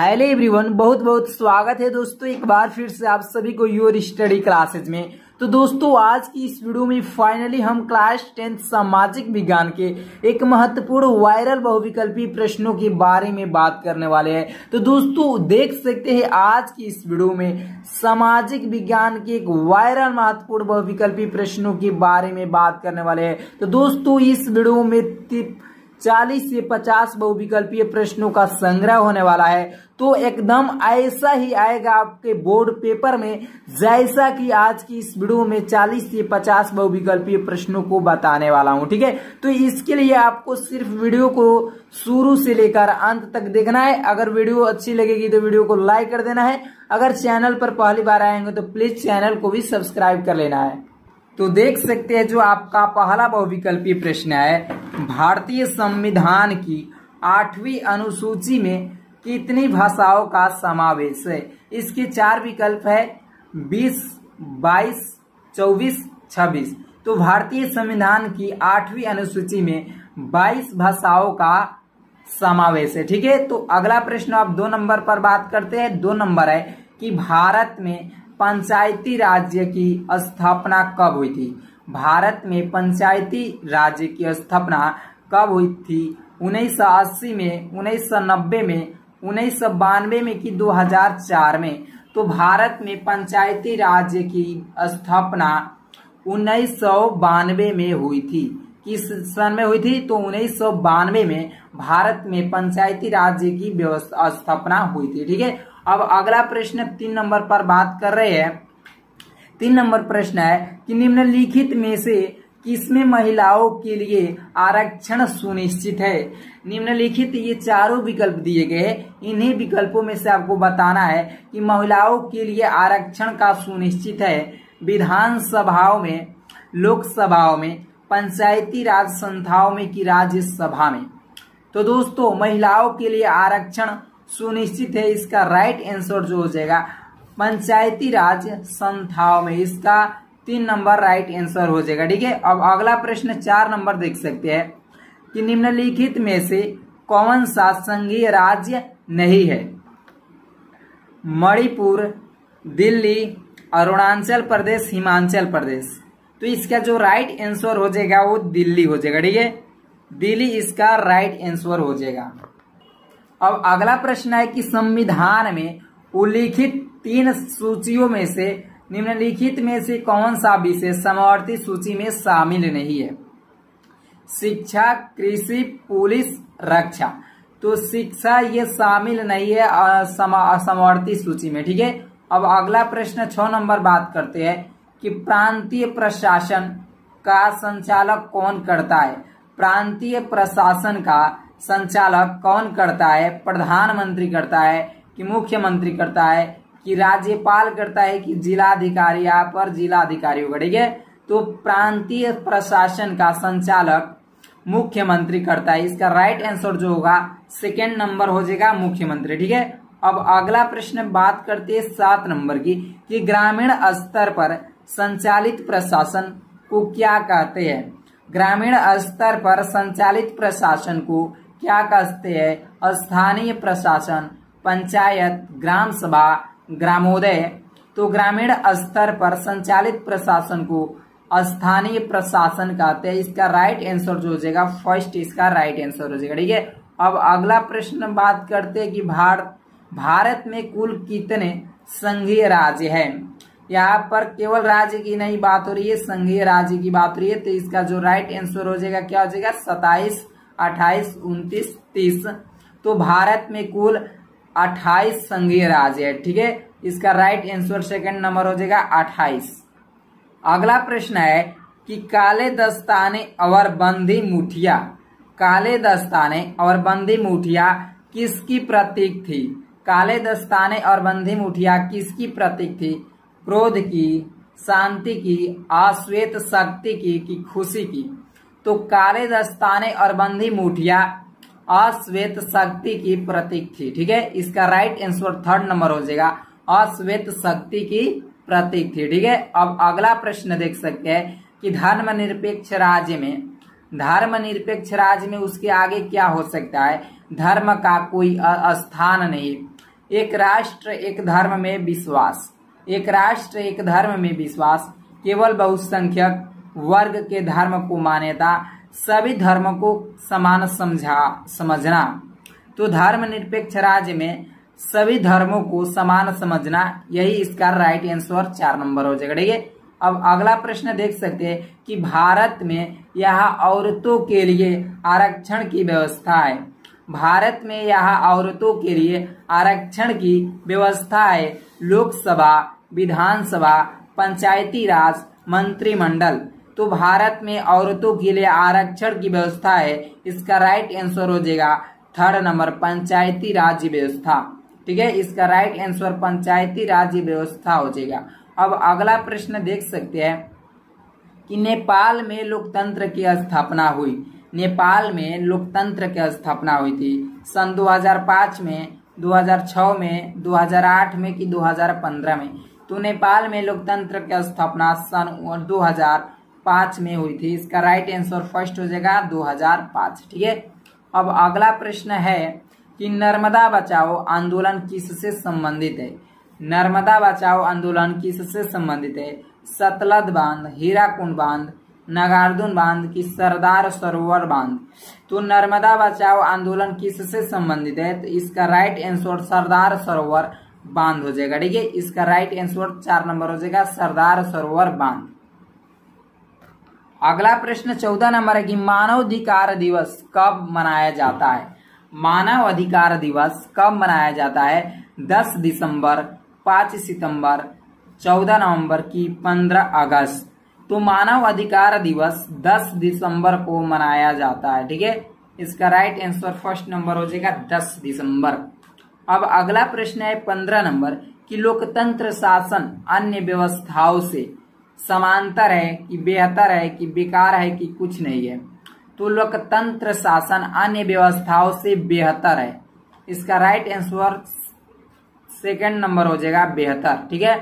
Hello everyone, बहुत बहुत स्वागत है दोस्तों एक बार फिर से आप सभी को योर स्टडी क्लासेज में। तो दोस्तों आज की इस वीडियो में फाइनली हम क्लास 10 सामाजिक विज्ञान के एक महत्वपूर्ण वायरल बहुविकल्पी प्रश्नों के बारे में बात करने वाले हैं। तो दोस्तों देख सकते हैं आज की इस वीडियो में सामाजिक विज्ञान के एक वायरल महत्वपूर्ण बहुविकल्पी प्रश्नों के बारे में बात करने वाले हैं। तो दोस्तों इस वीडियो में 40 से 50 बहुविकल्पीय प्रश्नों का संग्रह होने वाला है। तो एकदम ऐसा ही आएगा आपके बोर्ड पेपर में जैसा कि आज की इस वीडियो में 40 से 50 बहुविकल्पीय प्रश्नों को बताने वाला हूं। ठीक है, तो इसके लिए आपको सिर्फ वीडियो को शुरू से लेकर अंत तक देखना है। अगर वीडियो अच्छी लगेगी तो वीडियो को लाइक कर देना है। अगर चैनल पर पहली बार आएंगे तो प्लीज चैनल को भी सब्सक्राइब कर लेना है। तो देख सकते हैं जो आपका पहला बहुविकल्पी प्रश्न है, भारतीय संविधान की 8वीं अनुसूची में कितनी भाषाओं का समावेश है? इसके 4 विकल्प है 20, 22, 24, 26। तो भारतीय संविधान की 8वीं अनुसूची में 22 भाषाओं का समावेश है। ठीक है, तो अगला प्रश्न आप 2 नंबर पर बात करते हैं। 2 नंबर है कि भारत में पंचायती राज्य की स्थापना कब हुई थी? भारत में पंचायती राज्य की स्थापना कब हुई थी? 1980 में, 1990 में, 1992 में कि 2004 में? तो भारत में पंचायती राज्य की स्थापना 1992 में हुई थी। किस सन में हुई थी? तो 1992 में भारत में पंचायती राज्य की स्थापना हुई थी। ठीक है, अब अगला प्रश्न 3 नंबर पर बात कर रहे हैं। 3 नंबर प्रश्न है कि निम्नलिखित में से किसमें महिलाओं के लिए आरक्षण सुनिश्चित है? निम्नलिखित ये चारों विकल्प दिए गए हैं, इन्हीं विकल्पों में से आपको बताना है कि महिलाओं के लिए आरक्षण का सुनिश्चित है विधानसभाओं में, लोकसभाओं में, पंचायती राज संस्थाओं में कि राज्यसभा में? तो दोस्तों महिलाओं के लिए आरक्षण सुनिश्चित है, इसका राइट आंसर जो हो जाएगा पंचायती राज संस्थाओं में। इसका 3 नंबर राइट आंसर हो जाएगा। ठीक है, अब अगला प्रश्न 4 नंबर देख सकते हैं कि निम्नलिखित में से कौन सा संघीय राज्य नहीं है? मणिपुर, दिल्ली, अरुणाचल प्रदेश, हिमाचल प्रदेश। तो इसका जो राइट आंसर हो जाएगा वो दिल्ली हो जाएगा। ठीक है, दिल्ली इसका राइट आंसर हो जाएगा। अब अगला प्रश्न है कि संविधान में उल्लिखित 3 सूचियों में से निम्नलिखित में से कौन सा विषय समवर्ती सूची में शामिल नहीं है? शिक्षा, कृषि, पुलिस, रक्षा। तो शिक्षा ये शामिल नहीं है समवर्ती सूची में। ठीक है, अब अगला प्रश्न 6 नंबर बात करते हैं कि प्रांतीय प्रशासन का संचालक कौन करता है? प्रांतीय प्रशासन का संचालक कौन करता है? प्रधानमंत्री करता है कि मुख्यमंत्री करता है कि राज्यपाल करता है कि जिलाधिकारी? यहाँ पर जिलाधिकारी होगा। ठीक है, तो प्रांतीय प्रशासन का संचालक मुख्यमंत्री करता है। इसका राइट आंसर जो होगा 2nd नंबर हो जाएगा मुख्यमंत्री। ठीक है, अब अगला प्रश्न बात करते हैं 7 नंबर की कि ग्रामीण स्तर पर संचालित प्रशासन को क्या कहते हैं? ग्रामीण स्तर पर संचालित प्रशासन को क्या कहते हैं? स्थानीय प्रशासन, पंचायत, ग्राम सभा, ग्रामोदय। तो ग्रामीण स्तर पर संचालित प्रशासन को स्थानीय प्रशासन कहते हैं। इसका राइट आंसर जो हो जाएगा 1st इसका राइट आंसर हो जाएगा। ठीक है, अब अगला प्रश्न बात करते हैं कि भारत में कुल कितने संघीय राज्य हैं? यहाँ पर केवल राज्य की नहीं बात हो रही है, संघीय राज्य की बात हो रही है। तो इसका जो राइट आंसर हो जाएगा क्या हो जाएगा? 27, 28, 29, 30। तो भारत में कुल 28 संघीय राज्य है। ठीक है, इसका राइट आंसर 2nd नंबर हो जाएगा 28। अगला प्रश्न है कि काले दस्ताने और बंदी मुठिया, काले दस्ताने और बंदी मुठिया किसकी प्रतीक थी? काले दस्ताने और बंदी मुठिया किसकी प्रतीक थी? क्रोध की, शांति की, अश्वेत शक्ति की कि खुशी की? तो काले दस्ताने और बंदी मुठिया अश्वेत शक्ति की प्रतीक थी। ठीक है, इसका राइट आंसर 3rd नंबर हो जाएगा अश्वेत शक्ति की प्रतीक थी। ठीक है, अब अगला प्रश्न देख सकते हैं कि धर्मनिरपेक्ष राज्य में उसके आगे क्या हो सकता है? धर्म का कोई स्थान नहीं, एक राष्ट्र एक धर्म में विश्वास, एक राष्ट्र एक धर्म में विश्वास, केवल बहुसंख्यक वर्ग के धर्म को मान्यता, सभी धर्मों को समान समझना। तो धर्मनिरपेक्ष राज्य में सभी धर्मों को समान समझना, यही इसका राइट आंसर 4 नंबर हो जाएगा। ठीक है, अब अगला प्रश्न देख सकते हैं कि भारत में यहाँ औरतों के लिए आरक्षण की व्यवस्था है। भारत में यहाँ औरतों के लिए आरक्षण की व्यवस्था है। लोकसभा, विधानसभा, पंचायती राज, मंत्रिमंडल। तो भारत में औरतों के लिए आरक्षण की व्यवस्था है। इसका राइट आंसर हो जाएगा 3rd नंबर, पंचायती राज्य व्यवस्था। ठीक है, इसका राइट आंसर पंचायती राज्य व्यवस्था हो जाएगा। अब अगला प्रश्न देख सकते हैं कि नेपाल में लोकतंत्र की स्थापना हुई। नेपाल में लोकतंत्र की स्थापना हुई थी सन 2005 में, 2006 में, 2008 में कि 2015 में। तो नेपाल में लोकतंत्र की स्थापना सन 2005 में हुई थी। इसका राइट आंसर फर्स्ट हो जाएगा 2005। ठीक है, अब अगला प्रश्न है कि नर्मदा बचाओ आंदोलन किससे संबंधित है। नर्मदा बचाओ आंदोलन किससे संबंधित है? सतलज बांध, हीराकुंड बांध, नागार्जुन बांध की सरदार सरोवर बांध। तो नर्मदा बचाओ आंदोलन किससे संबंधित है? तो इसका राइट आंसर सरदार सरोवर बांध हो जाएगा। ठीक है, इसका राइट आंसर 4 नंबर हो जाएगा, सरदार सरोवर बांध। अगला प्रश्न 14 नंबर है कि मानव अधिकार दिवस कब मनाया जाता है? मानव अधिकार दिवस कब मनाया जाता है? 10 दिसंबर, 5 सितंबर, 14 नवंबर की 15 अगस्त। तो मानव अधिकार दिवस 10 दिसंबर को मनाया जाता है। ठीक है, इसका राइट आंसर फर्स्ट नंबर हो जाएगा 10 दिसंबर। अब अगला प्रश्न है 15 नंबर कि लोकतंत्र शासन अन्य व्यवस्थाओं से समांतर है कि बेहतर है कि बेकार है कि कुछ नहीं है? तो लोकतंत्र शासन अन्य व्यवस्थाओं से बेहतर है। इसका राइट आंसर 2nd नंबर हो जाएगा, बेहतर। ठीक है,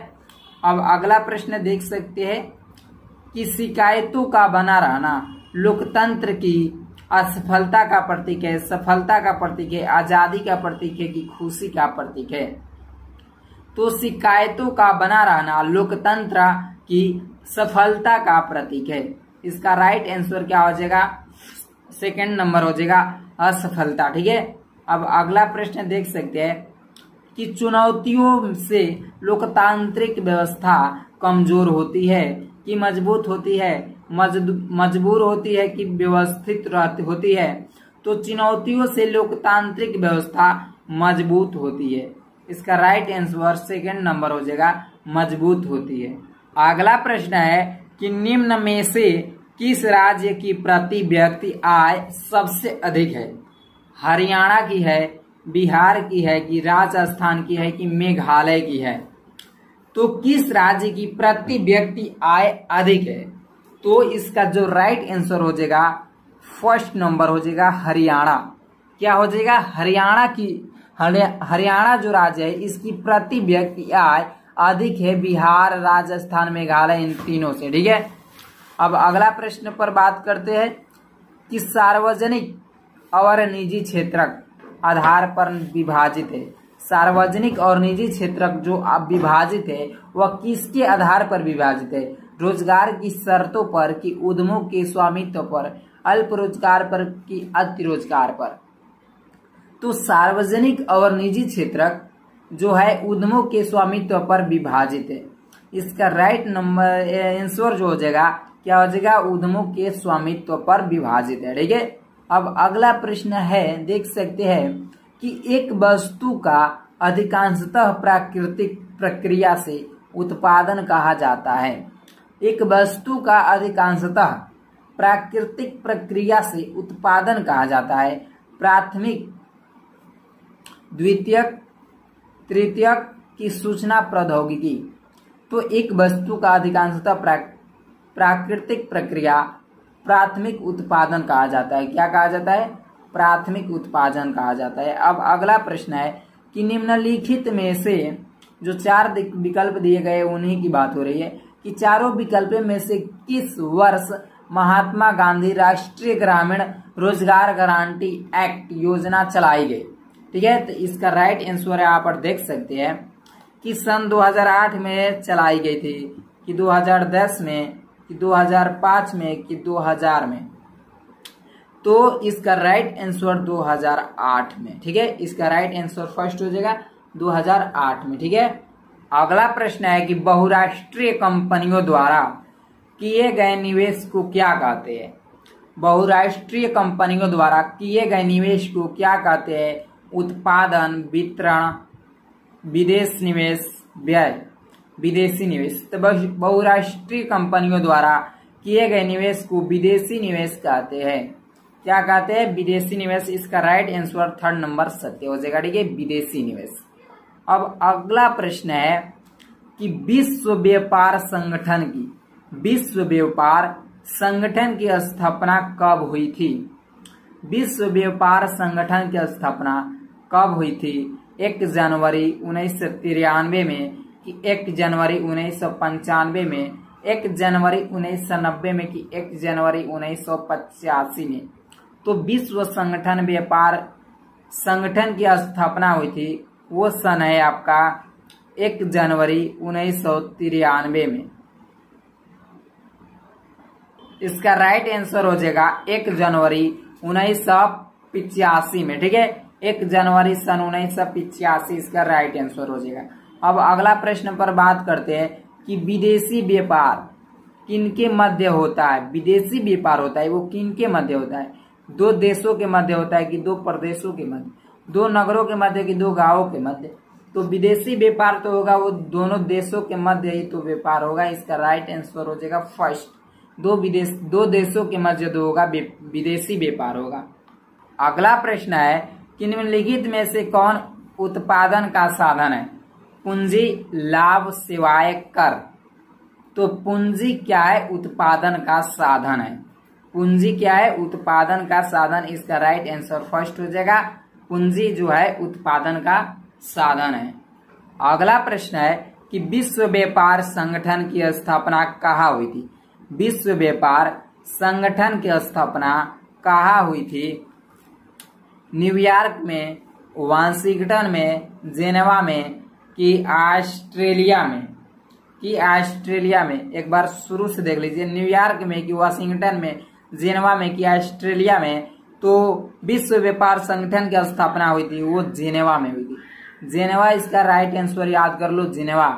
अब अगला प्रश्न देख सकते हैं कि शिकायतों का बना रहना लोकतंत्र की असफलता का प्रतीक है, सफलता का प्रतीक है, आजादी का प्रतीक है कि खुशी का प्रतीक है? तो शिकायतों का बना रहना लोकतंत्र की सफलता का प्रतीक है। इसका राइट आंसर क्या हो जाएगा? 2nd नंबर हो जाएगा, असफलता। ठीक है, अब अगला प्रश्न देख सकते हैं कि चुनौतियों से लोकतांत्रिक व्यवस्था कमजोर होती है कि मजबूत होती है? मजबूर होती है कि व्यवस्थित होती है? तो चुनौतियों से लोकतांत्रिक व्यवस्था मजबूत होती है। इसका राइट आंसर 2nd नंबर हो जाएगा, मजबूत होती है। अगला प्रश्न है कि निम्न में से किस राज्य की प्रति व्यक्ति आय सबसे अधिक है? हरियाणा की है, बिहार की है कि राजस्थान की है कि मेघालय की है? तो किस राज्य की प्रति व्यक्ति आय अधिक है? तो इसका जो राइट आंसर हो जाएगा 1st नंबर हो जाएगा, हरियाणा। क्या हो जाएगा? हरियाणा की, हरियाणा जो राज्य है इसकी प्रति व्यक्ति आय अधिक है बिहार, राजस्थान, मेघालय, इन तीनों से। ठीक है, अब अगला प्रश्न पर बात करते हैं कि सार्वजनिक और निजी क्षेत्रक आधार पर विभाजित है। सार्वजनिक और निजी क्षेत्रक जो अब विभाजित है वह किसके आधार पर विभाजित है? रोजगार की शर्तों पर कि उद्यमों के स्वामित्व पर, अल्प रोजगार पर कि अति रोजगार पर? तो सार्वजनिक और निजी क्षेत्रक जो है उद्यमों के स्वामित्व पर विभाजित है। इसका राइट नंबर आंसर जो हो जाएगा क्या हो जाएगा? उद्यमों के स्वामित्व पर विभाजित है। ठीक है, अब अगला प्रश्न है, देख सकते हैं कि एक वस्तु का अधिकांशतः प्राकृतिक प्रक्रिया से उत्पादन कहा जाता है। एक वस्तु का अधिकांशतः प्राकृतिक प्रक्रिया से उत्पादन कहा जाता है। प्राथमिक, द्वितीयक, तृतीयक की सूचना प्रौद्योगिकी। तो एक वस्तु का अधिकांशतः प्राकृतिक प्रक्रिया प्राथमिक उत्पादन कहा जाता है। क्या कहा जाता है? प्राथमिक उत्पादन कहा जाता है। अब अगला प्रश्न है कि निम्नलिखित में से जो 4 विकल्प दिए गए उन्हीं की बात हो रही है कि चारों विकल्प में से किस वर्ष महात्मा गांधी राष्ट्रीय ग्रामीण रोजगार गारंटी एक्ट योजना चलाई गई? ठीक है। तो इसका राइट आंसर यहाँ पर देख सकते हैं कि सन 2008 में चलाई गई थी, कि 2010 में, कि 2005 में, कि 2000 में। तो इसका राइट आंसर 2008 में, ठीक है। इसका राइट आंसर फर्स्ट हो जाएगा 2008 में, ठीक है। अगला प्रश्न है कि बहुराष्ट्रीय कंपनियों द्वारा किए गए निवेश को क्या कहते हैं। बहुराष्ट्रीय कंपनियों द्वारा किए गए निवेश को क्या कहते हैं। उत्पादन, वितरण, विदेश निवेश, व्यय, विदेशी निवेश। तो बहुराष्ट्रीय कंपनियों द्वारा किए गए निवेश को विदेशी निवेश कहते हैं। क्या कहते हैं, विदेशी निवेश। इसका राइट आंसर थर्ड नंबर सत्य हो जाएगा, ठीक है, विदेशी निवेश। अब अगला प्रश्न है कि विश्व व्यापार संगठन की स्थापना कब हुई थी। विश्व व्यापार संगठन की स्थापना कब हुई थी। 1 जनवरी 1993 में, कि 1 जनवरी 1995 में, 1 जनवरी 1990 में, कि 1 जनवरी 1985 में। तो विश्व संगठन व्यापार संगठन की स्थापना हुई थी, वो सन है आपका 1 जनवरी 1993 में। इसका राइट आंसर हो जाएगा 1 जनवरी 1985 में, ठीक है। 1 जनवरी सन 1985 इसका राइट आंसर हो जाएगा। अब अगला प्रश्न पर बात करते हैं कि विदेशी व्यापार किनके मध्य होता है। विदेशी व्यापार होता है वो किनके मध्य होता है। 2 देशों के मध्य होता है, कि 2 प्रदेशों के मध्य, 2 नगरों के मध्य, कि 2 गांवों के मध्य। तो विदेशी व्यापार तो होगा वो दोनों देशों के मध्य ही तो व्यापार होगा। इसका राइट आंसर हो जाएगा फर्स्ट, 2 देशों के मध्य तो होगा विदेशी व्यापार होगा। अगला प्रश्न है कि निम्नलिखित में से कौन उत्पादन का साधन है। पूंजी, लाभ, सेवाएं, कर। तो पूंजी क्या है, उत्पादन का साधन है। पूंजी क्या है, उत्पादन का साधन। इसका राइट आंसर फर्स्ट हो जाएगा, पूंजी जो है उत्पादन का साधन है। अगला प्रश्न है कि विश्व व्यापार संगठन की स्थापना कहाँ हुई थी। विश्व व्यापार संगठन की स्थापना कहाँ हुई थी। न्यूयॉर्क में, वाशिंगटन में, जेनेवा में, कि ऑस्ट्रेलिया में, कि ऑस्ट्रेलिया में। एक बार शुरू से देख लीजिए, न्यूयॉर्क में, कि वाशिंगटन में, जेनेवा में, कि ऑस्ट्रेलिया में। तो विश्व व्यापार संगठन की स्थापना हुई थी वो जेनेवा में हुई थी। जेनेवा इसका राइट आंसर याद कर लो, जेनेवा।